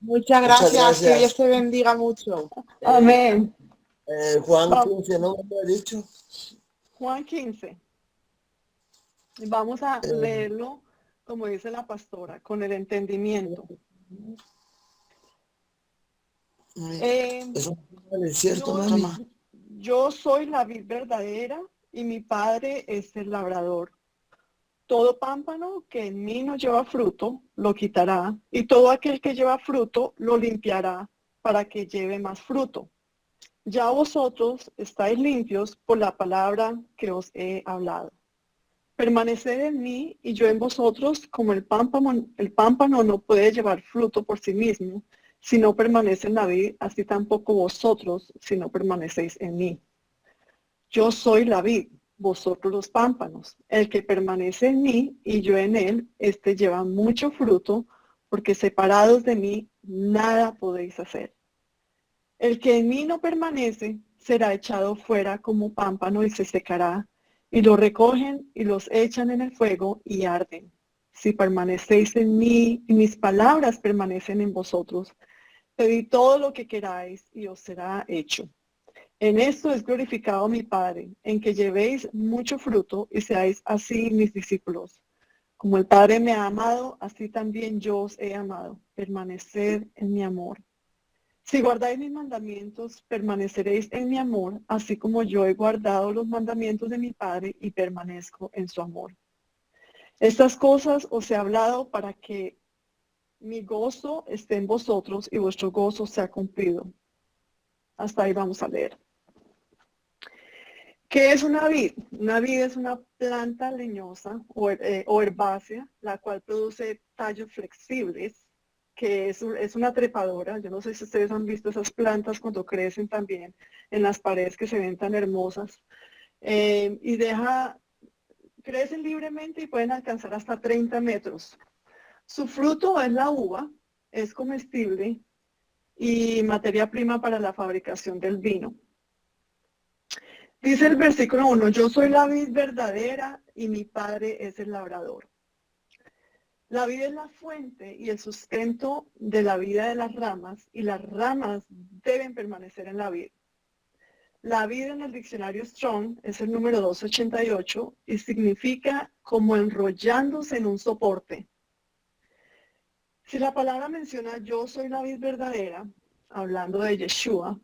Muchas Muchas gracias, que gracias. Dios te bendiga mucho. Eh, Amén. Juan Va- 15, ¿no me lo he dicho? Juan 15. Vamos a Eh, leerlo, como dice la pastora, con el entendimiento. Eh, es un cierto, yo, mami. yo soy la vid verdadera y mi padre es el labrador. Todo pámpano que en mí no lleva fruto, lo quitará, y todo aquel que lleva fruto, lo limpiará para que lleve más fruto. Ya vosotros estáis limpios por la palabra que os he hablado. Permaneced en mí y yo en vosotros, como el pámpano no puede llevar fruto por sí mismo, si no permanece en la vid, así tampoco vosotros, si no permanecéis en mí. Yo soy la vid, vosotros los pámpanos. El que permanece en mí y yo en él, este lleva mucho fruto, porque separados de mí, nada podéis hacer. El que en mí no permanece será echado fuera como pámpano y se secará, y lo recogen y los echan en el fuego y arden. Si permanecéis en mí y mis palabras permanecen en vosotros, pedid todo lo que queráis y os será hecho. En esto es glorificado mi Padre, en que llevéis mucho fruto y seáis así mis discípulos. Como el Padre me ha amado, así también yo os he amado. Permaneced en mi amor. Si guardáis mis mandamientos, permaneceréis en mi amor, así como yo he guardado los mandamientos de mi Padre y permanezco en su amor. Estas cosas os he hablado para que mi gozo esté en vosotros y vuestro gozo sea cumplido. Hasta ahí vamos a leer. ¿Qué es una vid? Una vid es una planta leñosa o herbácea, la cual produce tallos flexibles, que es una trepadora. Yo no sé si ustedes han visto esas plantas cuando crecen también en las paredes que se ven tan hermosas. Y crecen libremente y pueden alcanzar hasta 30 metros. Su fruto es la uva, es comestible y materia prima para la fabricación del vino. Dice el versículo 1, yo soy la vid verdadera y mi padre es el labrador. La vid es la fuente y el sustento de la vida de las ramas y las ramas deben permanecer en la vid. La vid en el diccionario Strong es el número 288 y significa como enrollándose en un soporte. Si la palabra menciona yo soy la vid verdadera, hablando de Yeshua,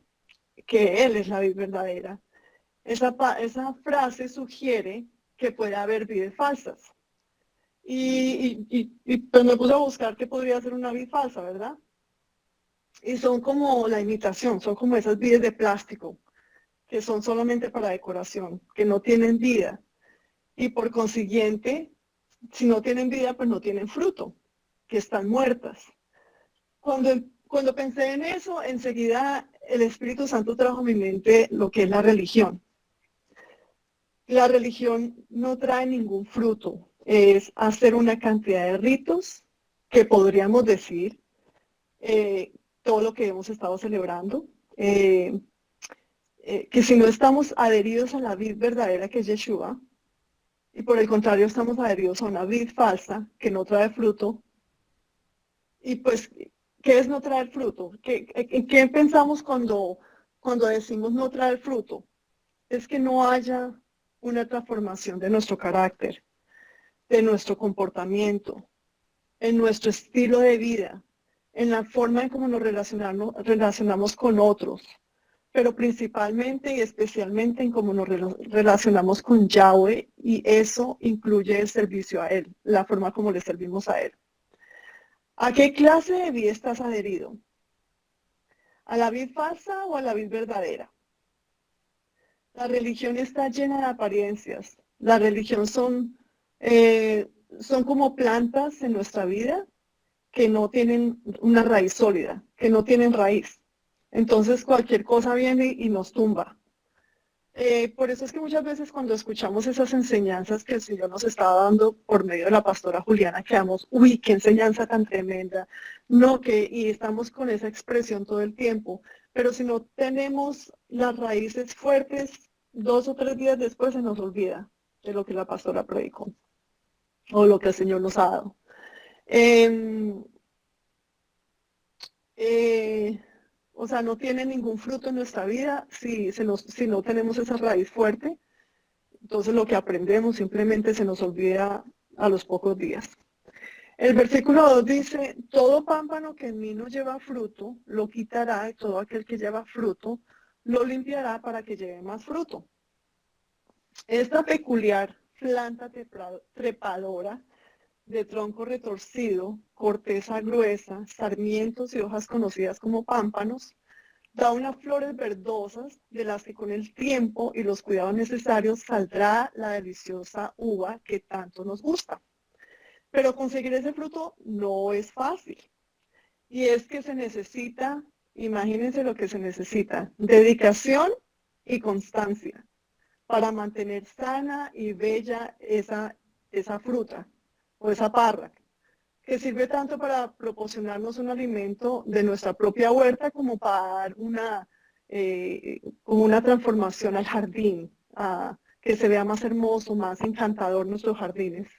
que él es la vid verdadera, esa frase sugiere que puede haber vides falsas. Pues me puse a buscar qué podría ser una vid falsa, ¿verdad? Y son como la imitación, son como esas vides de plástico, que son solamente para decoración, que no tienen vida. Y por consiguiente, si no tienen vida, pues no tienen fruto, que están muertas. Cuando pensé en eso, enseguida el Espíritu Santo trajo a mi mente lo que es la religión. La religión no trae ningún fruto, es hacer una cantidad de ritos que podríamos decir eh, todo lo que hemos estado celebrando, que si no estamos adheridos a la vid verdadera que es Yeshua, y por el contrario estamos adheridos a una vid falsa que no trae fruto, y pues, ¿qué es no traer fruto? ¿En qué pensamos cuando decimos no traer fruto? Es que no haya una transformación de nuestro carácter, de nuestro comportamiento, en nuestro estilo de vida, en la forma en cómo nos relacionamos con otros, pero principalmente y especialmente en cómo nos relacionamos con Yahweh, y eso incluye el servicio a Él, la forma como le servimos a Él. ¿A qué clase de vida estás adherido? ¿A la vid falsa o a la vid verdadera? La religión está llena de apariencias. La religión son como plantas en nuestra vida que no tienen una raíz sólida, que no tienen raíz. Entonces cualquier cosa viene y nos tumba. Por eso es que muchas veces cuando escuchamos esas enseñanzas que el Señor nos está dando por medio de la pastora Juliana, quedamos, uy, qué enseñanza tan tremenda. No, y estamos con esa expresión todo el tiempo. Pero si no tenemos las raíces fuertes, 2 o 3 días después se nos olvida de lo que la pastora predicó o lo que el Señor nos ha dado. Em, O sea, no tiene ningún fruto en nuestra vida si no tenemos esa raíz fuerte. Entonces lo que aprendemos simplemente se nos olvida a los pocos días. El versículo 2 dice, todo pámpano que en mí no lleva fruto, lo quitará, y todo aquel que lleva fruto, lo limpiará para que lleve más fruto. Esta peculiar planta trepadora, de tronco retorcido, corteza gruesa, sarmientos y hojas conocidas como pámpanos, da unas flores verdosas de las que con el tiempo y los cuidados necesarios saldrá la deliciosa uva que tanto nos gusta. Pero conseguir ese fruto no es fácil. Y es que se necesita, imagínense lo que se necesita, dedicación y constancia para mantener sana y bella esa fruta o esa parra, que sirve tanto para proporcionarnos un alimento de nuestra propia huerta como para dar como una transformación al jardín, que se vea más hermoso, más encantador nuestros jardines.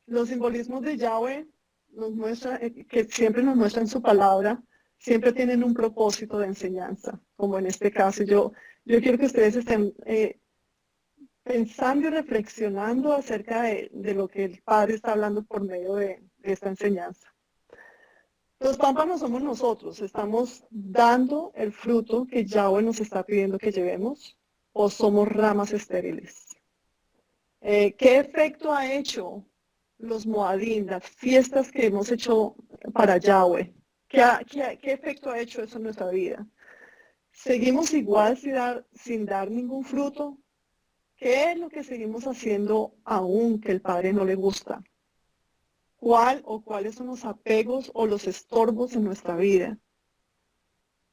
Los simbolismos de Yahweh nos muestra, que siempre nos muestran su palabra, siempre tienen un propósito de enseñanza, como en este caso. Yo quiero que ustedes estén pensando y reflexionando acerca de lo que el Padre está hablando por medio de esta enseñanza. Los pámpanos somos nosotros, estamos dando el fruto que Yahweh nos está pidiendo que llevemos, o somos ramas estériles. ¿Qué efecto ha hecho los Moadim, las fiestas que hemos hecho para Yahweh? ¿Qué efecto ha hecho eso en nuestra vida? ¿Seguimos igual sin dar ningún fruto? ¿Qué es lo que seguimos haciendo aún que el Padre no le gusta? ¿Cuáles son los apegos o los estorbos en nuestra vida?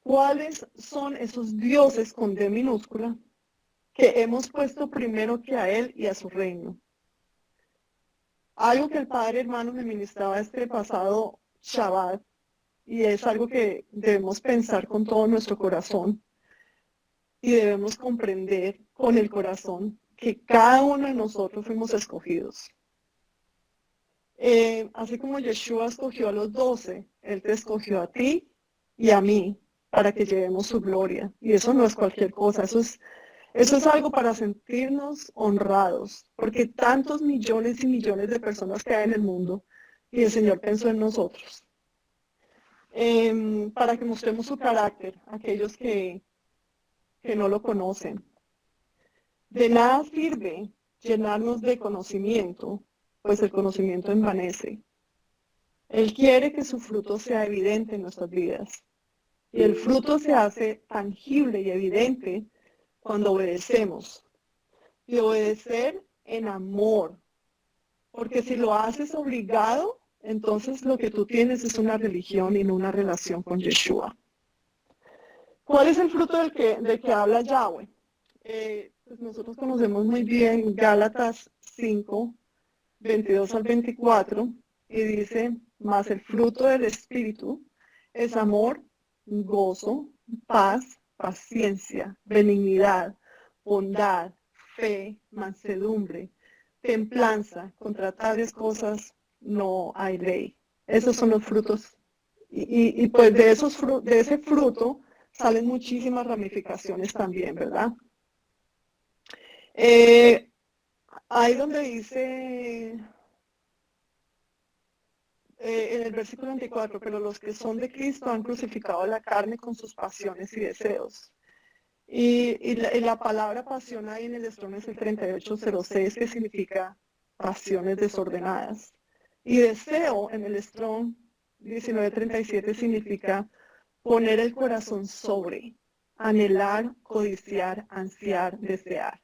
¿Cuáles son esos dioses con D minúscula que hemos puesto primero que a Él y a su reino? Algo que el Padre hermano me ministraba este pasado Shabbat, y es algo que debemos pensar con todo nuestro corazón y debemos comprender con el corazón que cada uno de nosotros fuimos escogidos. Así como Yeshua escogió a los 12, Él te escogió a ti y a mí para que llevemos su gloria. Y eso no es cualquier cosa, eso es algo para sentirnos honrados, porque tantos millones y millones de personas que hay en el mundo y el Señor pensó en nosotros. Para que mostremos su carácter a aquellos que no lo conocen. De nada sirve llenarnos de conocimiento, pues el conocimiento envanece. Él quiere que su fruto sea evidente en nuestras vidas. Y el fruto se hace tangible y evidente cuando obedecemos. Y obedecer en amor. Porque si lo haces obligado, entonces lo que tú tienes es una religión y no una relación con Yeshua. ¿Cuál es el fruto del que habla Yahweh? Pues nosotros conocemos muy bien Gálatas 5, 22 al 24, y dice, mas el fruto del Espíritu es amor, gozo, paz, paciencia, benignidad, bondad, fe, mansedumbre, templanza. Contra tales cosas no hay ley. Esos son los frutos. Y pues de ese fruto salen muchísimas ramificaciones también, ¿verdad? Ahí donde dice en el versículo 24, pero los que son de Cristo han crucificado la carne con sus pasiones y deseos. Y la palabra pasión ahí en el Strong es el 3806, que significa pasiones desordenadas. Y deseo en el Strong 1937 significa poner el corazón sobre, anhelar, codiciar, ansiar, desear.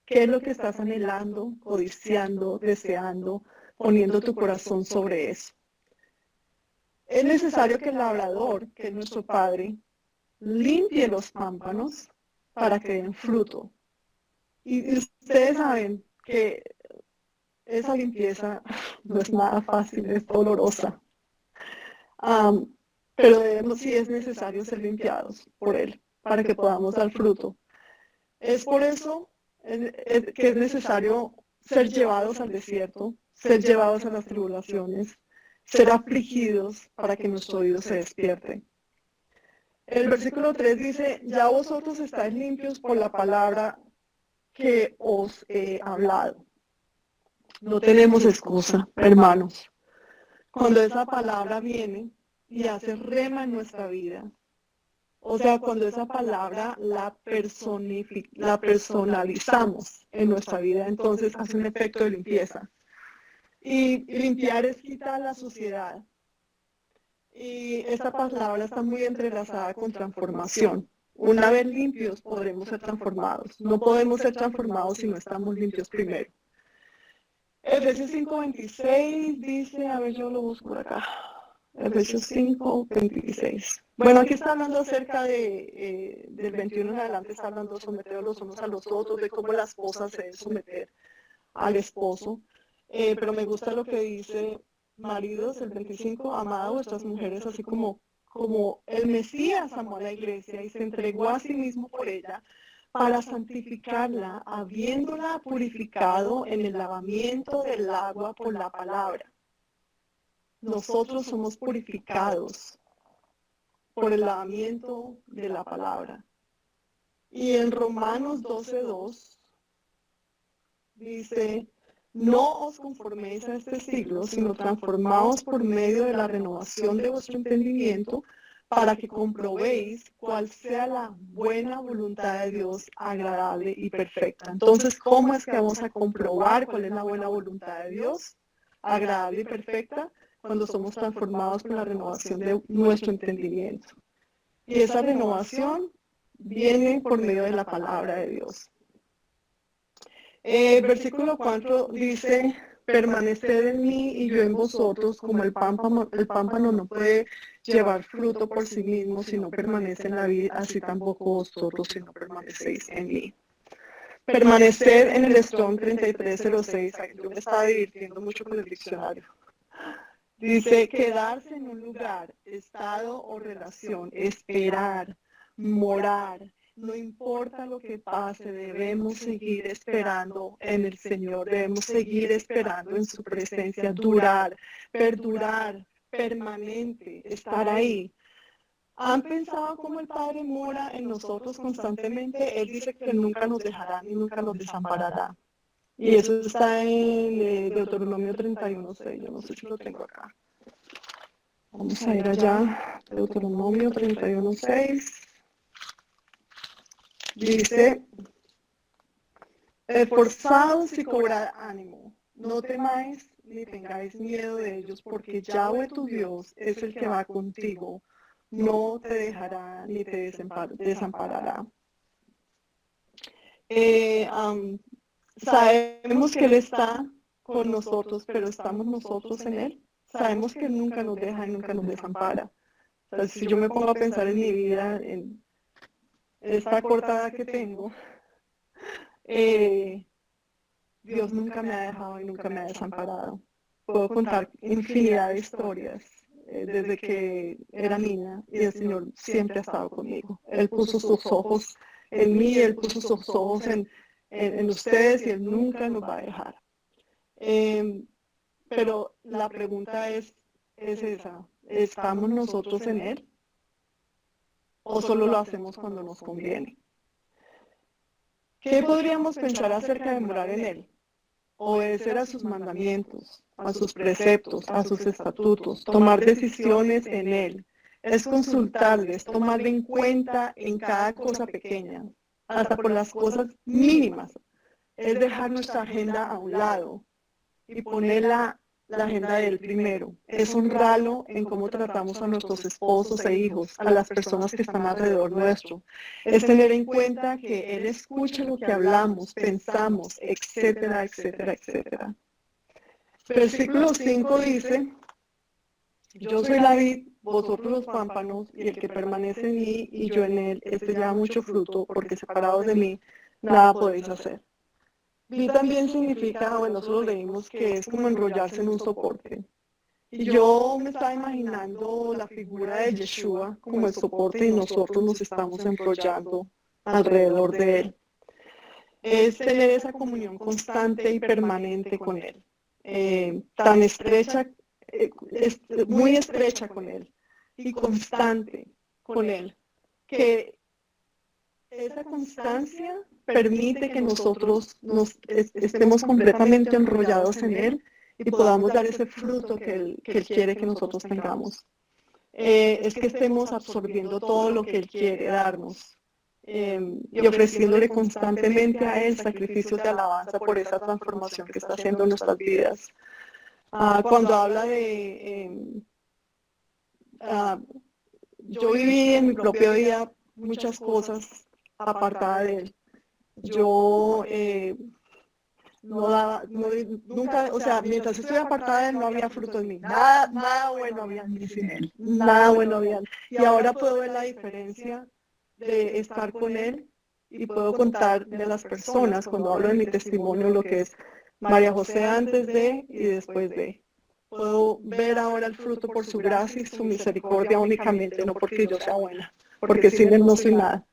¿Qué es lo que estás anhelando, codiciando, deseando, poniendo tu corazón sobre eso? Es necesario que el labrador, que es nuestro Padre, limpie los pámpanos para que den fruto. Y ustedes saben que esa limpieza no es nada fácil, es dolorosa. Pero sí es necesario ser limpiados por Él para que podamos dar fruto. Es por eso que es necesario ser llevados al desierto, ser llevados a las tribulaciones, ser afligidos para que nuestro oído se despierte. El versículo 3 dice, ya vosotros estáis limpios por la palabra que os he hablado. No tenemos excusa, hermanos. Cuando esa palabra viene y hace rema en nuestra vida, o sea, cuando esa palabra la personalizamos en nuestra vida, entonces hace un efecto de limpieza. Y limpiar es quitar la suciedad. Y esta palabra está muy entrelazada con transformación. Una vez limpios podremos ser transformados. No podemos ser transformados si no estamos limpios primero. Efesios 5:26 dice, a ver, yo lo busco por acá. Efesios 5:26. Bueno, aquí está hablando acerca del 21 en adelante, está hablando de someter los unos a los otros, de cómo la esposa se debe someter al esposo. Pero me gusta lo que dice maridos, el 25, amad a vuestras mujeres, así como el Mesías amó a la iglesia y se entregó a sí mismo por ella, para santificarla, habiéndola purificado en el lavamiento del agua por la palabra. Nosotros somos purificados por el lavamiento de la palabra. Y en Romanos 12:2 dice, no os conforméis a este siglo, sino transformaos por medio de la renovación de vuestro entendimiento, para que comprobéis cuál sea la buena voluntad de Dios, agradable y perfecta. Entonces, ¿cómo es que vamos a comprobar cuál es la buena voluntad de Dios, agradable y perfecta? Cuando somos transformados por la renovación de nuestro entendimiento. Y esa renovación viene por medio de la palabra de Dios. Versículo 4 dice, permaneced en mí y yo en vosotros, como el pámpano no puede llevar fruto por sí mismo si no permanece en la vid, así tampoco vosotros si no permanecéis en mí. Permaneced en el Strong 3306, yo me estaba divirtiendo mucho con el diccionario. Dice, quedarse en un lugar, estado o relación, esperar, morar. No importa lo que pase, debemos seguir esperando en el Señor, debemos seguir esperando en su presencia, durar, perdurar, permanente, estar ahí. ¿Han pensado cómo el Padre mora en nosotros constantemente? Él dice que nunca nos dejará ni nunca nos desamparará. Y eso está en Deuteronomio 31:6, yo no sé si lo tengo acá. Vamos a ir allá, Deuteronomio 31:6. Dice, esforzaos y cobrad ánimo, no temáis ni tengáis miedo de ellos, porque Yahweh tu Dios es el que va contigo, no te dejará ni te desamparará. Sabemos que Él está con nosotros, pero estamos nosotros en Él. Sabemos que Él nunca nos deja y nunca nos desampara. O sea, si yo me pongo a pensar en mi vida, en esta cortada que tengo, Dios nunca me ha dejado y nunca me ha desamparado. Puedo contar infinidad de historias desde que era niña y el Señor siempre ha estado conmigo. Él puso sus ojos en mí, Él puso sus ojos en ustedes y Él nunca nos va a dejar. Pero la pregunta es esa, ¿estamos nosotros en Él? ¿O solo lo hacemos cuando nos conviene? ¿Qué podríamos pensar acerca de morar en Él? Obedecer a sus mandamientos, a sus preceptos, a sus estatutos, tomar decisiones en Él. Es consultarles, tomarle en cuenta en cada cosa pequeña, hasta por las cosas mínimas. Es dejar nuestra agenda a un lado y poner la agenda de Él primero. Es honrarlo en cómo tratamos a nuestros esposos e hijos, a las personas que están alrededor nuestro. Es tener en cuenta que Él escucha lo que hablamos, pensamos, etcétera, etcétera, etcétera. Versículo 5 dice, yo soy la vid, vosotros los pámpanos, y el que permanece en mí y yo en él, este lleva mucho fruto, porque separados de mí, nada podéis hacer. Vi también significa, bueno, eso lo leímos, que es como enrollarse en un soporte. Y yo me estaba imaginando la figura de Yeshua como el soporte y nosotros nos estamos enrollando alrededor de él. Es tener esa comunión constante y permanente con él. Tan estrecha es muy estrecha con Él y constante con Él, que esa constancia permite que nosotros estemos completamente enrollados en Él y podamos dar ese fruto que Él quiere que nosotros tengamos. Es que estemos absorbiendo todo lo que Él quiere darnos y ofreciéndole constantemente a Él sacrificios de alabanza por esa transformación que está haciendo en nuestras vidas. Cuando habla de... yo viví en mi propia vida muchas cosas apartada de Él. Yo nunca, o sea, mientras estoy apartada de Él no había fruto en mí. Nada bueno había en mí sin Él. Nada bueno había. Y ahora puedo ver la diferencia de estar con Él y puedo contar de las personas cuando hablo de mi testimonio lo que es María José antes de y después de. Puedo ver ahora el fruto por su gracia y su misericordia únicamente, no porque yo sea buena, porque sin Él no soy nada.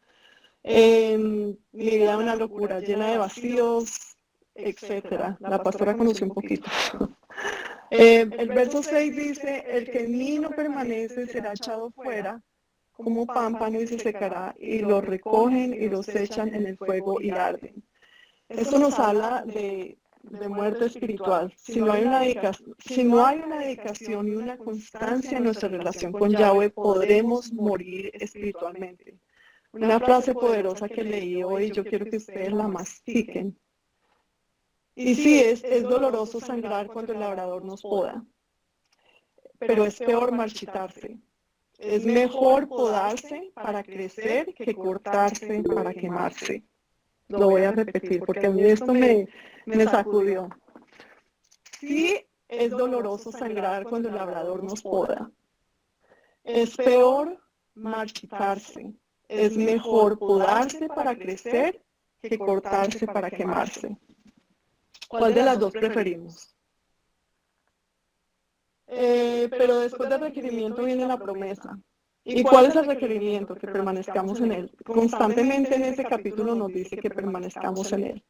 Mi vida es una locura, llena de vacíos, etcétera. La pastora conoció un poquito. El verso 6 dice, el que en mí no permanece será echado fuera como pámpano y se secará, y lo recogen y los echan en el fuego y arden. Esto nos habla de muerte espiritual. Si no hay una dedicación y una constancia en nuestra relación con Yahweh, podremos morir espiritualmente. Una frase poderosa que leí hoy, yo quiero que ustedes la mastiquen. Y sí, es doloroso sangrar cuando el labrador nos poda, pero es peor marchitarse. Es mejor podarse para crecer que cortarse para quemarse. Lo voy a repetir porque a mí esto me sacudió. Sí, es doloroso sangrar cuando el labrador nos poda. Es peor marchitarse. Es mejor podarse para crecer que cortarse para quemarse. ¿Cuál de las dos preferimos? Pero después del requerimiento viene la promesa. ¿Y cuál es el requerimiento? Que permanezcamos en Él. Constantemente en ese capítulo nos dice que permanezcamos en Él,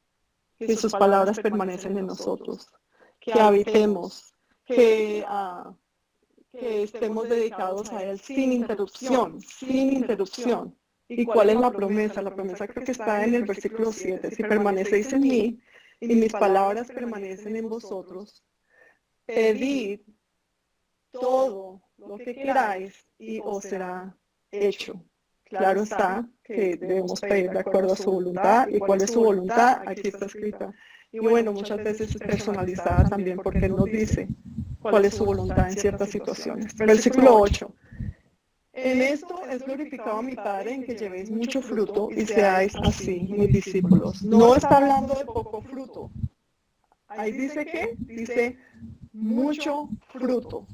que sus palabras permanecen en nosotros, que habitemos, que estemos dedicados a Él sin interrupción, sin interrupción. ¿Y cuál es la promesa? La promesa creo que está en el versículo 7. Si permanecéis en mí y mis palabras permanecen en vosotros, pedid todo lo que queráis y os será hecho. Claro está que debemos pedir de acuerdo a su voluntad. ¿Y cuál es su voluntad? Aquí está escrita. Y bueno, muchas veces es personalizada también porque Él nos dice cuál es su voluntad en ciertas situaciones. Versículo 8. En esto es glorificado mi Padre, en que llevéis mucho fruto y seáis así mis discípulos. No está hablando de poco fruto. Ahí dice que dice mucho fruto.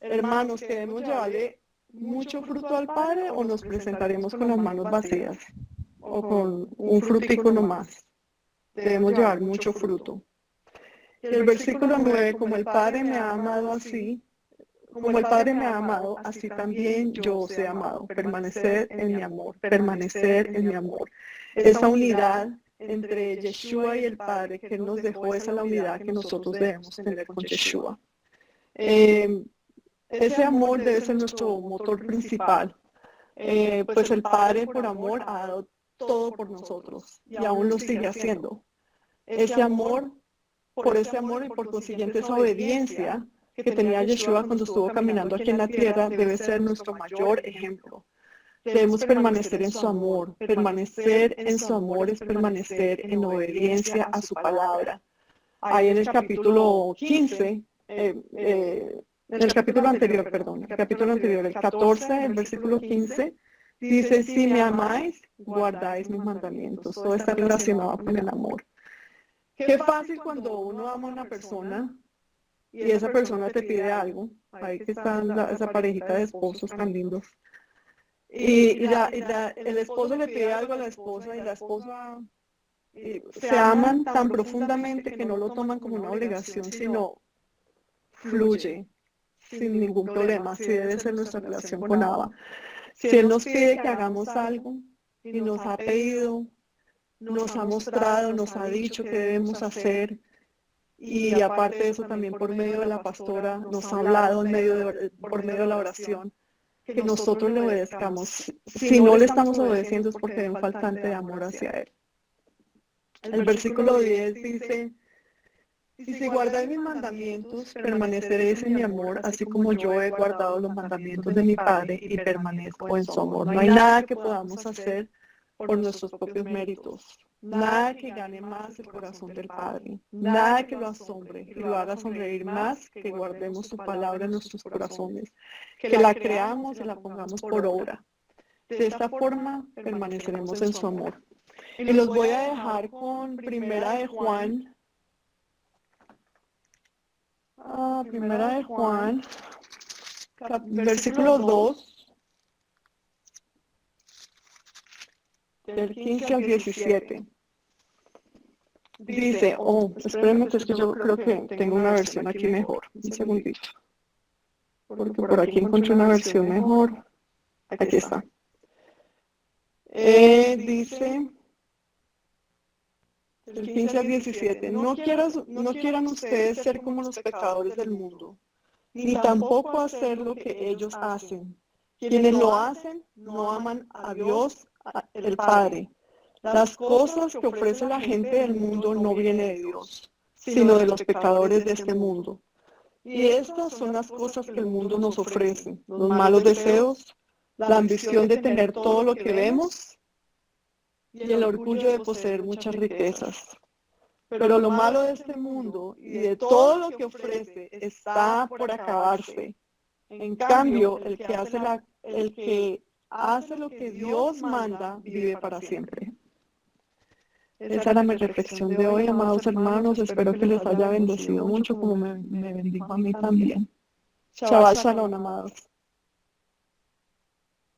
Hermanos, ¿queremos llevarle mucho fruto al Padre o nos presentaremos con las manos vacías o con un frutico nomás? Debemos llevar mucho fruto. Y el versículo 9, como el Padre me ha amado así, como el Padre me ha amado, así también yo os he amado. Permanecer en mi amor, permanecer en mi amor. Esa unidad entre Yeshua y el Padre que Él nos dejó, esa es la unidad que nosotros debemos tener con Yeshua. Ese amor debe ser nuestro motor principal. Pues el Padre por amor ha dado todo por nosotros y aún lo sigue haciendo. Ese amor, por ese amor y por consiguiente esa obediencia que tenía Yeshua cuando estuvo caminando aquí en la tierra debe ser nuestro mayor ejemplo. Debemos permanecer en su amor. Permanecer en su amor es permanecer en obediencia a su palabra. Ahí en el capítulo 15, en el capítulo anterior, el 14, el versículo 15, dice, si me amáis, guardáis mis mandamientos. Todo está relacionado con el amor. Qué fácil cuando uno ama a una persona y esa persona te pide algo. Ahí que están esa parejita de esposos tan lindos. Y el esposo le pide algo a la esposa y la esposa se aman tan profundamente que no lo toman como una obligación, sino fluye sin ningún problema. Así debe ser nuestra relación con Abba. Si Él nos pide que hagamos algo y nos ha pedido, nos ha mostrado, nos ha dicho que debemos hacer, Y aparte de eso, también por medio de la pastora nos ha hablado por medio de la oración que nosotros le obedezcamos. Si no le estamos obedeciendo es porque hay un faltante de amor hacia Él. El versículo 10 dice, y si guardáis mis mandamientos, permaneceréis en mi amor, así como yo he guardado los mandamientos de mi Padre y permanezco en su amor. No hay nada que podamos hacer por nuestros propios méritos. Nada que gane más el corazón del Padre. Nada que lo asombre y lo haga sonreír más que guardemos su palabra en nuestros corazones. Que la creamos y la pongamos por obra. De esta forma permaneceremos en su amor. Y los voy a dejar con Primera de Juan. Primera de Juan, versículo 2, del 15 al 17. Dice, espérenme, que es que yo creo que tengo una versión aquí mejor. Un segundito. Porque por aquí encontré una versión mejor. Aquí está. Dice, del 15 al 17, no quieran ustedes ser como los pecadores del mundo, ni tampoco hacer lo que ellos hacen. Quienes lo hacen no aman a Dios, el Padre. Las cosas que ofrece la gente del mundo no vienen de Dios, sino de los pecadores de este mundo. Y estas son las cosas que el mundo nos ofrece: los malos deseos, la ambición de tener todo lo que vemos y el orgullo de poseer muchas riquezas. Pero lo malo de este mundo y de todo lo que ofrece está por acabarse. En cambio, el que hace lo que Dios manda vive para siempre. Esa era mi reflexión de hoy, amados hermanos. Espero que les haya bendecido mucho como me bendijo a mí también. Shabbat shalom, amados.